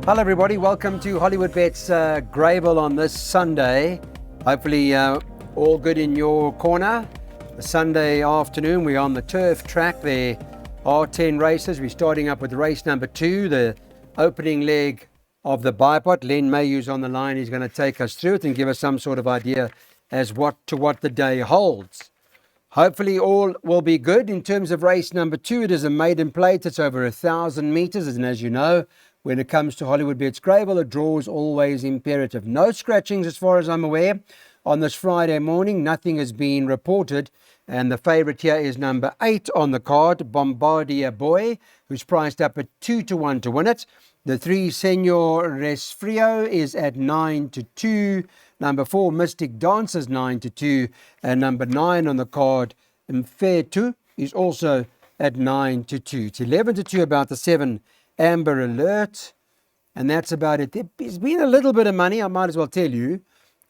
Hello everybody, welcome to Hollywood Bets Grable on this Sunday. Hopefully all good in your corner. The Sunday afternoon, we're on the turf track. There are 10 races. We're starting up with race number 2, the opening leg of the Bipot. Len Mayhew's on the line. He's going to take us through it and give us some sort of idea as what the day holds. Hopefully all will be good. In terms of race number 2, it is a maiden plate. It's over 1,000 meters, and as you know, when it comes to Hollywood Bets Grable, a draw is always imperative. No scratchings as far as I'm aware. On this Friday morning, nothing has been reported. And the favourite here is number 8 on the card, Bombardier Boy, who's priced up at 2-1 to win it. The 3, Senor Resfrio, is at 9-2. Number 4, Mystic Dancer, is 9-2. And number 9 on the card, Mfetu, is also at 9-2. It's 11-2 about the 7, Amber Alert, and that's about it. There's been a little bit of money, I might as well tell you,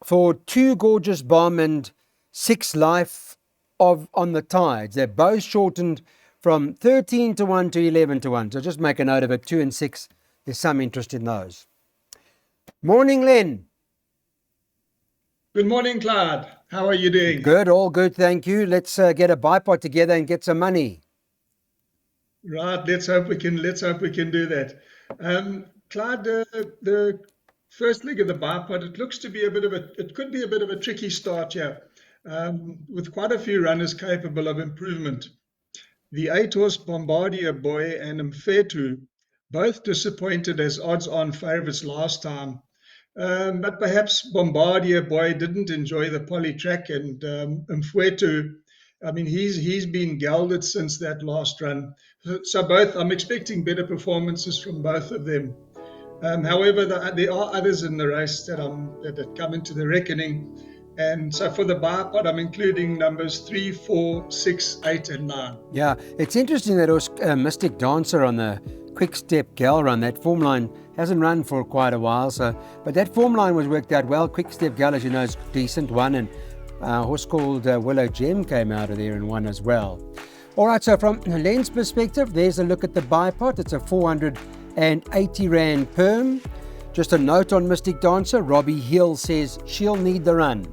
for 2 Gorgeous Bomb and 6 Life on the Tides. They're both shortened from 13-1 to 11-1. So just make a note of it. 2 and 6, there's some interest in those. Morning, Len. Good morning, Clyde. How are you doing? Good, all good, thank you. Let's get a Bipot together and get some money. Right, let's hope we can do that. Clyde, the first leg of the Bipot, it looks to be it could be a bit of a tricky start here, with quite a few runners capable of improvement. The 8-horse Bombardier Boy and Mfetu, both disappointed as odds-on favourites last time. But perhaps Bombardier Boy didn't enjoy the poly track, and Mfetu, I mean, he's been gelded since that last run. So I'm expecting better performances from both of them. However, there are others in the race that come into the reckoning. And so for the Bipot, I'm including numbers 3, 4, 6, 8, and 9. Yeah, it's interesting that it was Mystic Dancer on the Quick Step Gal run. That form line hasn't run for quite a while, but that form line was worked out well. Quick Step Gal, as you know, is a decent one, and a horse called Willow Gem came out of there and won as well. All right, so from Len's perspective, there's a look at the Bipot. It's a 480 Rand perm. Just a note on Mystic Dancer. Robbie Hill says she'll need the run.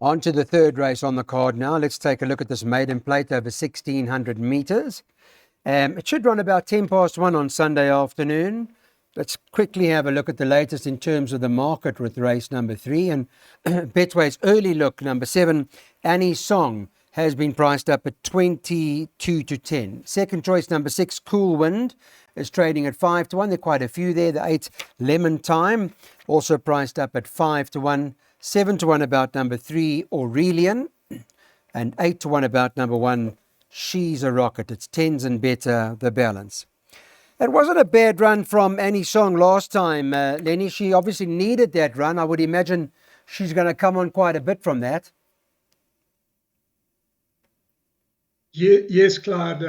On to the third race on the card now. Let's take a look at this maiden plate over 1,600 meters. It should run about 1:10 on Sunday afternoon. Let's quickly have a look at the latest in terms of the market with race number 3. And Betway's early look, number 7, Annie Song, has been priced up at 22-10. Second choice, number 6, Cool Wind, is trading at 5-1. There are quite a few there. The 8, Lemon Time, also priced up at 5-1. 7-1 about number 3, Aurelian. And 8-1 about number 1, She's a Rocket. It's 10s and better, the balance. It wasn't a bad run from Annie Song last time, Lenny. She obviously needed that run. I would imagine she's going to come on quite a bit from that. Yes, Clyde.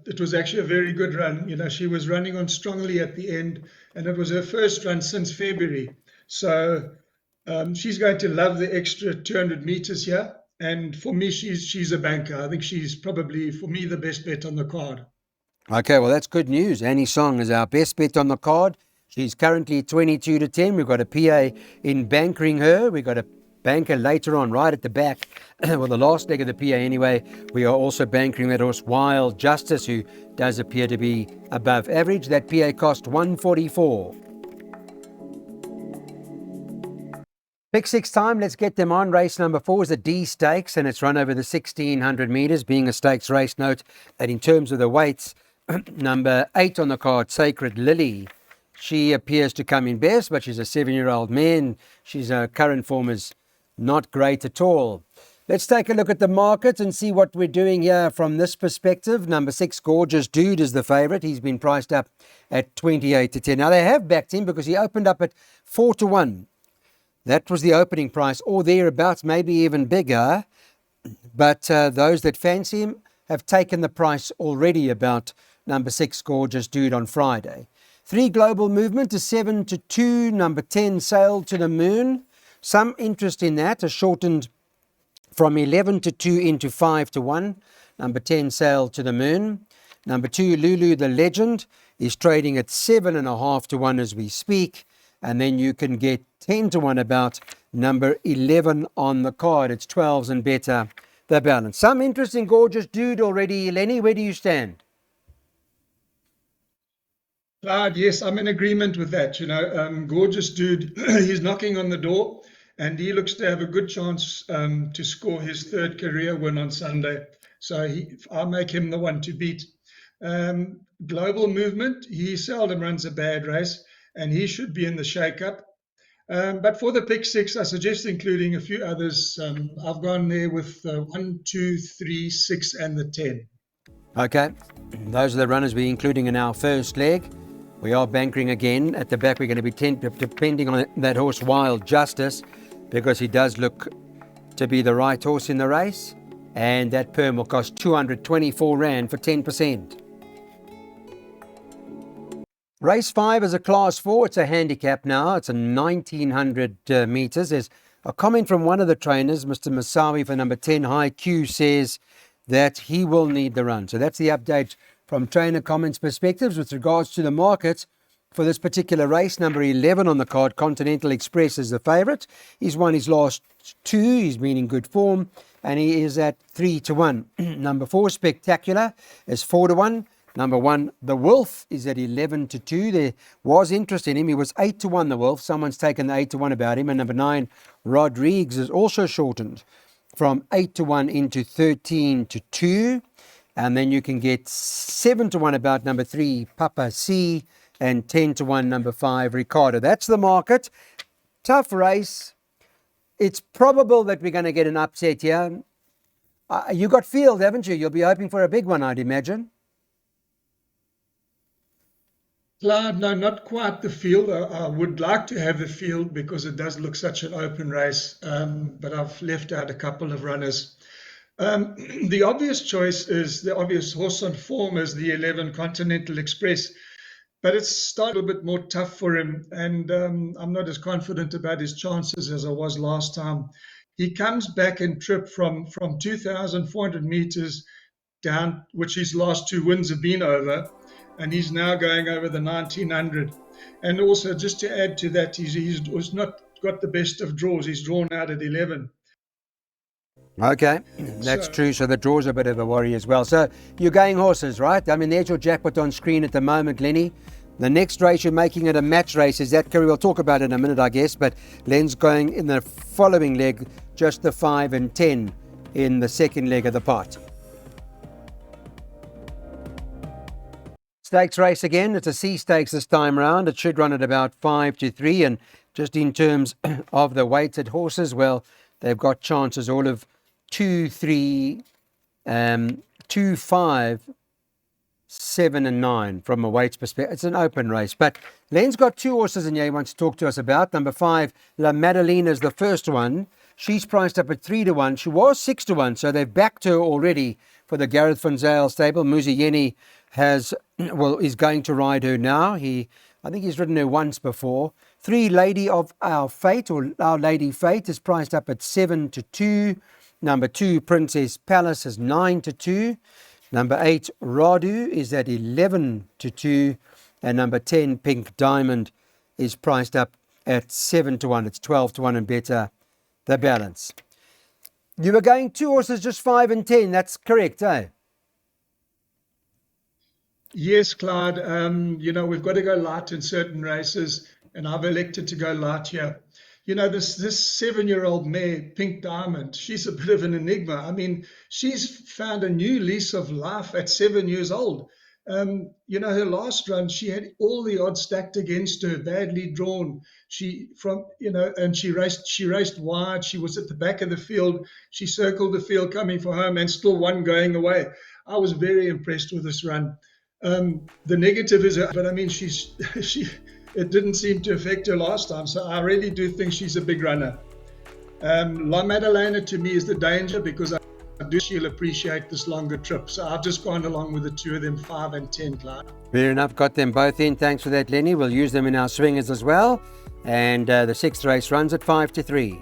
It was actually a very good run. You know, she was running on strongly at the end, and it was her first run since February. So she's going to love the extra 200 meters here. And for me, she's a banker. I think she's probably, for me, the best bet on the card. Okay, well, that's good news. Annie Song is our best bet on the card. She's currently 22-10. We've got a PA in bankering her. We've got a banker later on, right at the back. Well, the last leg of the PA anyway. We are also bankering that horse Wild Justice, who does appear to be above average. That PA cost 144. Pick 6 time, let's get them on. Race number 4 is a D Stakes, and it's run over the 1,600 metres, being a stakes race. Note that in terms of the weights, number 8 on the card, Sacred Lily, she appears to come in best, but she's a 7-year-old mare. She's current form is not great at all. Let's take a look at the market and see what we're doing here from this perspective. Number 6, Gorgeous Dude, is the favourite. He's been priced up at 28-10. Now, they have backed him because he opened up at 4-1. That was the opening price, or thereabouts, maybe even bigger. But those that fancy him have taken the price already about number 6, Gorgeous Dude, on Friday. 3, Global Movement, is 7-2. Number 10, Sail to the Moon. Some interest in that, has shortened from 11-2 into 5-1. Number 10, Sail to the Moon. Number 2, Lulu the Legend, is trading at 7.5 to 1 as we speak. And then you can get 10 to 1 about number 11 on the card. It's 12s and better, the balance. Some interesting, gorgeous dude already. Lenny, where do you stand? Clyde, yes, I'm in agreement with that. Gorgeous dude. He's knocking on the door, and he looks to have a good chance to score his third career win on Sunday. So I'll make him the one to beat. Global Movement, he seldom runs a bad race, and he should be in the shake-up. But for the pick six, I suggest including a few others. I've gone there with 1, 2, 3, 6, and the 10. Okay, those are the runners we're including in our first leg. We are bankering again. At the back, we're going to be depending on that horse, Wild Justice, because he does look to be the right horse in the race. And that perm will cost 224 Rand for 10%. Race 5 is a Class 4. It's a handicap now. It's a 1,900 metres. There's a comment from one of the trainers, Mr. Masawi for number 10, High Q, says that he will need the run. So that's the update from trainer comments perspectives with regards to the market for this particular race. Number 11 on the card, Continental Express, is the favourite. He's won his last 2. He's been in good form, and he is at 3 to 1. Number 4, Spectacular, is 4 to 1. Number 1, The Wolf, is at 11 to 2. There was interest in him. He was 8 to 1, The Wolf. Someone's taken the 8 to 1 about him. And number 9, Rodriguez, is also shortened from 8 to 1 into 13 to 2. And then you can get 7 to 1 about number 3, Papa C, and 10 to 1, number 5, Ricardo. That's the market. Tough race. It's probable that we're going to get an upset here. You got field, haven't you? You'll be hoping for a big one, I'd imagine. Clyde, no, not quite the field. I would like to have the field because it does look such an open race, but I've left out a couple of runners. The obvious choice is the obvious horse on form is the 11 Continental Express, but it's started a bit more tough for him, and I'm not as confident about his chances as I was last time. He comes back in trip from 2,400 meters down, which his last 2 wins have been over, and he's now going over the 1,900. And also, just to add to that, he's not got the best of draws. He's drawn out at 11. Okay, that's true. So the draw's a bit of a worry as well. So you're going horses, right? I mean, there's your jackpot on screen at the moment, Lenny. The next race, you're making it a match race. Is that correct? We'll talk about it in a minute, I guess. But Len's going in the following leg, just the 5 and 10 in the second leg of the pot. Stakes race again. It's a C stakes this time round. It should run at about 5 to 3. And just in terms of the weighted horses, well, they've got chances all of 2, 3, 2, 5, 7 and 9 from a weights perspective. It's an open race. But Len's got 2 horses in here he wants to talk to us about. Number 5, La Madalena is the first one. She's priced up at 3 to 1. She was 6 to 1, so they've backed her already for the Gareth van Zyl stable. Muzieni is going to ride her now. I think he's ridden her once before. 3, Lady of Our Fate, or Our Lady Fate, is priced up at 7 to 2. Number 2, Princess Palace, is 9 to 2. Number 8, Radu, is at 11 to 2. And number 10, Pink Diamond, is priced up at 7 to 1. It's 12 to 1 and better, the balance. You were going 2 horses, just 5 and 10. That's correct, eh? Yes, Clyde. We've got to go light in certain races, and I've elected to go light here. This 7-year-old mare, Pink Diamond, she's a bit of an enigma. I mean, she's found a new lease of life at 7 years old. Her last run, she had all the odds stacked against her, badly drawn. And she raced wide. She was at the back of the field. She circled the field coming for home and still won going away. I was very impressed with this run. The negative is, but I mean, it didn't seem to affect her last time. So I really do think she's a big runner. La Madalena to me is the danger because I do she'll appreciate this longer trip. So I've just gone along with the 2 of them, 5 and 10, Clyde. Fair enough. Got them both in. Thanks for that, Lenny. We'll use them in our swingers as well. And the 6th race runs at 5 to 3.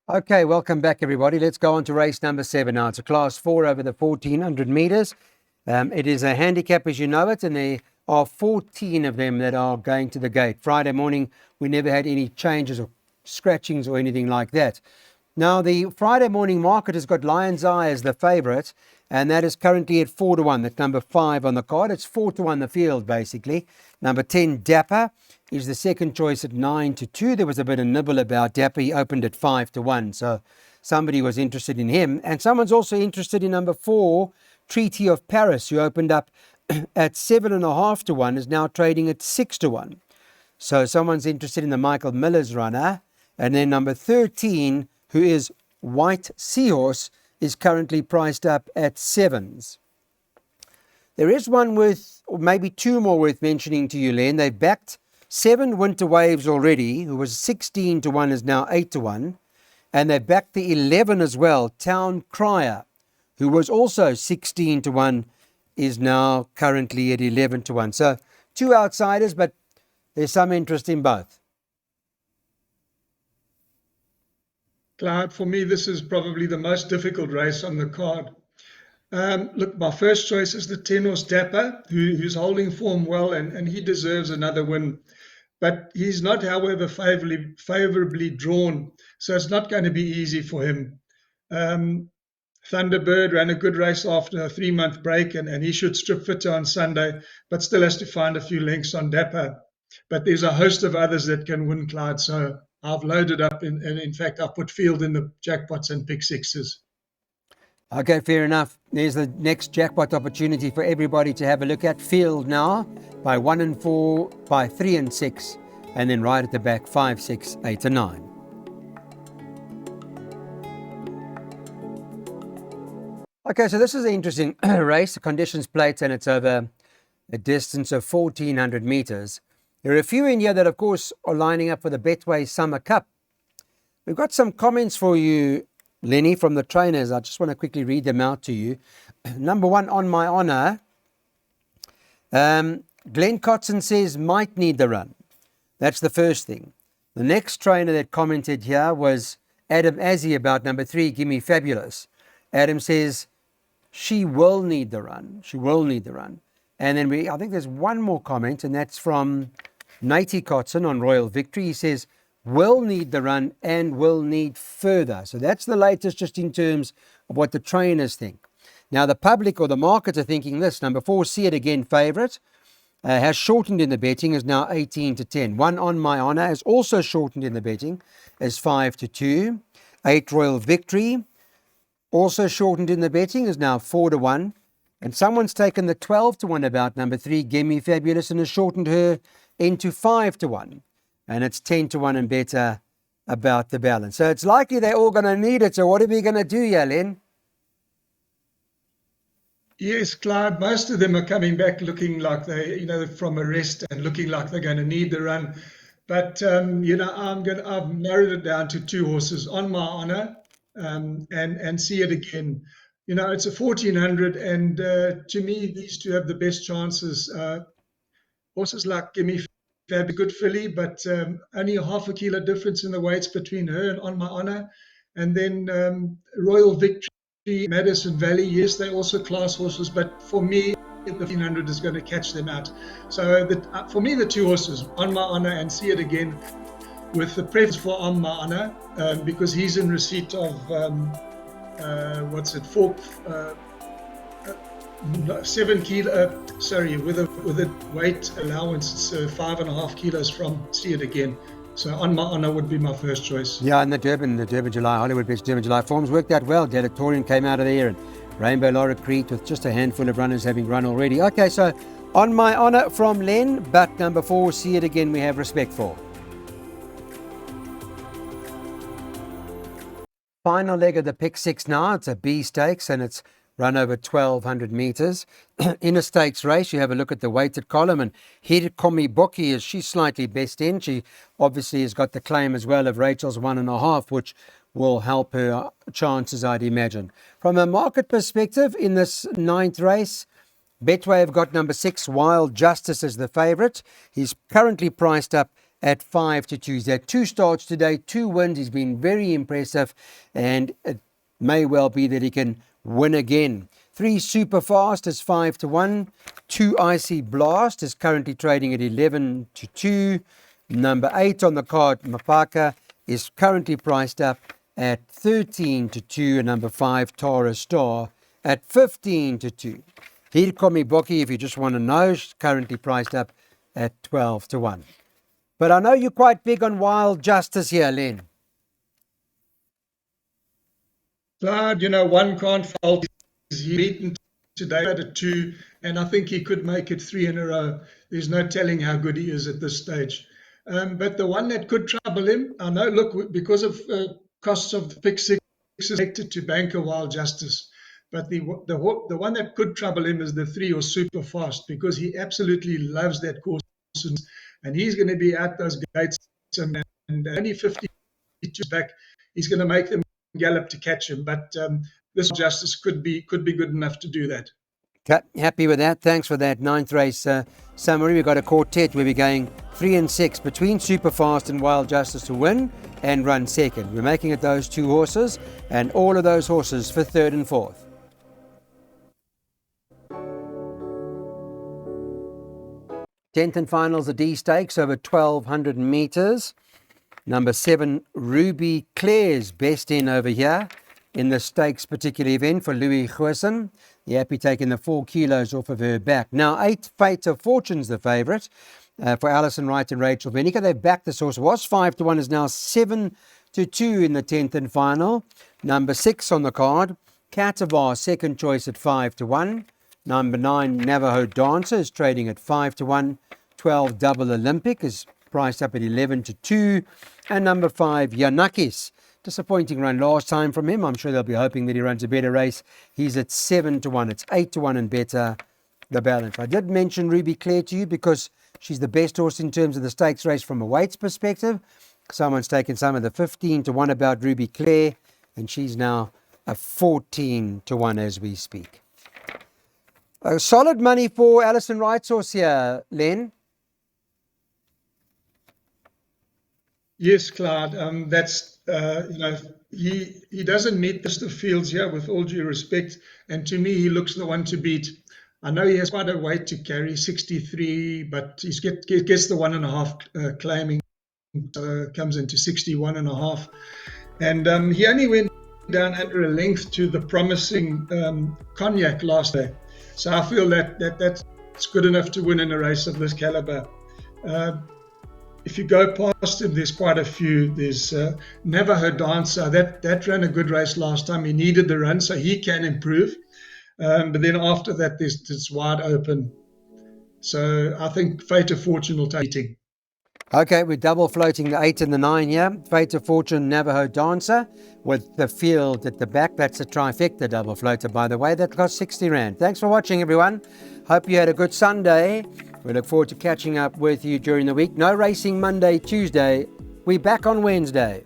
Okay, welcome back, everybody. Let's go on to race number 7 now. It's a class 4 over the 1400 meters. It is a handicap as you know it, and there are 14 of them that are going to the gate. Friday morning, we never had any changes or scratchings or anything like that. Now, the Friday morning market has got Lion's Eye as the favourite, and that is currently at 4-1. That's number 5 on the card. It's 4-1 the field, basically. Number 10, Dapper, is the second choice at 9-2. There was a bit of nibble about Dapper. He opened at 5-1, so somebody was interested in him. And someone's also interested in number 4, Treaty of Paris, who opened up at 7.5-1, is now trading at 6-1. So someone's interested in the Michael Miller's runner. And then number 13, who is White Seahorse, is currently priced up at 7s. There is one worth, or maybe two more worth mentioning to you, Len. They've backed 7 Winter Waves already, who was 16-1, is now 8-1. And they backed the 11 as well, Town Crier, who was also 16-1, is now currently at 11-1. So 2 outsiders, but there's some interest in both. Clyde, for me, this is probably the most difficult race on the card. Look, my first choice is the 10 horse Dapper, who's holding form well, and he deserves another win. But he's not, however, favorably drawn, so it's not going to be easy for him. Thunderbird ran a good race after a 3-month break, and he should strip fitter on Sunday, but still has to find a few lengths on Dapper. But there's a host of others that can win, Clyde, so I've loaded up, and in fact, I've put field in the jackpots and pick sixes. Okay, fair enough. There's the next jackpot opportunity for everybody to have a look at. Field now by 1 and 4, by 3 and 6, and then right at the back 5, 6, 8 and 9. Okay, so this is an interesting race, the conditions plate, and it's over a distance of 1,400 meters. There are a few in here that, of course, are lining up for the Betway Summer Cup. We've got some comments for you, Lenny, from the trainers. I just want to quickly read them out to you. Number 1, On My Honor. Glenn Cotson says, might need the run. That's the first thing. The next trainer that commented here was Adam Azzi about number 3, Gimme Fabulous. Adam says, she will need the run. She will need the run. And then I think there's one more comment, and that's from Natey Cotson on Royal Victory. He says, will need the run and will need further. So that's the latest just in terms of what the trainers think. Now the public or the market are thinking this. Number 4, See It Again favourite, has shortened in the betting, is now 18-10. 1, On My Honor, has also shortened in the betting, is 5-2. 8, Royal Victory, also shortened in the betting, is now 4-1. And someone's taken the 12-1 about number 3, Gimme Fabulous, and has shortened her into 5-1. And it's 10-1 and better about the balance. So it's likely they're all going to need it. So what are we going to do here, Len? Yes, Clyde, most of them are coming back looking like from a rest and looking like they're going to need the run. But, I've narrowed it down to 2 horses, On My Honor and See It Again. It's a 1,400, and to me, these two have the best chances. Horses like Gimme Fab, a good filly, but only a half a kilo difference in the weights between her and On My Honor. And then Royal Victory, Madison Valley, yes, they're also class horses, but for me, the 1,500 is going to catch them out. So for me, the 2 horses, On My Honor and See It Again, with the preference for On My Honor, because he's in receipt of 7 kilo, with a weight allowance, it's 5.5 kilos from See It Again. So On My Honor would be my first choice. Yeah, and the Durban July, Hollywood Bets Durban July forms worked out well. Delatorian came out of there, and Rainbow Laura Crete with just a handful of runners having run already. Okay, so On My Honor from Len, but number 4, See It Again, we have respect for. Final leg of the pick 6 now. It's a B stakes, and it's run over 1,200 meters. In a stakes race, you have a look at the weighted column, and Hirakomi Boki, she's slightly best in. She obviously has got the claim as well of Rachel's 1.5, which will help her chances, I'd imagine. From a market perspective, in this 9th race, Betway have got number 6, Wild Justice, as the favourite. He's currently priced up at 5-2. He's had 2 starts today, 2 wins. He's been very impressive, and it may well be that he can win again. 3 Super Fast is 5-1. 2 Icy Blast is currently trading at 11-2. Number 8 on the card, Mapaka, is currently priced up at 13-2. And number 5, Tara Star, at 15-2. Hirkomi Boki, if you just want to know, is currently priced up at 12-1. But I know you're quite big on Wild Justice here, Len. Clyde, one can't fault. He's beaten today at a 2, and I think he could make it 3 in a row. There's no telling how good he is at this stage. But the one that could trouble him, I know, look, because of costs of the pick 6, is expected to bank a Wild Justice. But the one that could trouble him is the 3 or Super Fast, because he absolutely loves that course, and he's going to be at those gates, and only 52 back. He's going to make them gallop to catch him. But this Justice could be good enough to do that. Happy with that. Thanks for that 9th race summary. We've got a quartet where we're going 3 and 6 between Superfast and Wild Justice to win and run second. We're making it those 2 horses, and all of those horses for 3rd and 4th. Tenth and finals, the D Stakes over 1,200 metres. Number 7, Ruby Claire's best in over here in the stakes particular event for Louis Goosen. The happy taking the 4 kilos off of her back. Now 8, Fate of Fortune's the favourite for Alison Wright and Rachel Venica. They've backed this horse. It was 5-1, is now 7-2 in the 10th and final. Number 6 on the card, Catavar, second choice at 5-1. Number 9, Navajo Dancer, is trading at 5-1. 12, Double Olympic, is priced up at 11-2. And number 5, Yanakis. Disappointing run last time from him. I'm sure they'll be hoping that he runs a better race. He's at 7-1. It's 8-1 and better, the balance. I did mention Ruby Claire to you because she's the best horse in terms of the stakes race from a weights perspective. Someone's taken some of the 15-1 about Ruby Claire, and she's now a 14-1 as we speak. Solid money for Alison Wright's horse here, Len. Yes, Clyde. That's he doesn't meet Mr. Fields here, with all due respect, and to me he looks the one to beat. I know he has quite a weight to carry, 63, but he gets the 1.5 claiming, comes into 61.5, and he only went down under a length to the promising Cognac last day, so I feel that's good enough to win in a race of this caliber. If you go past him, there's quite a few. There's Navajo Dancer. That ran a good race last time. He needed the run, so he can improve. But then after that, it's wide open. So I think Fate of Fortune will take it. Okay, we're double floating the 8 and the 9 here. Fate of Fortune, Navajo Dancer, with the field at the back. That's a trifecta double floater, by the way. That cost 60 Rand. Thanks for watching, everyone. Hope you had a good Sunday. We look forward to catching up with you during the week. No racing Monday, Tuesday. We're back on Wednesday.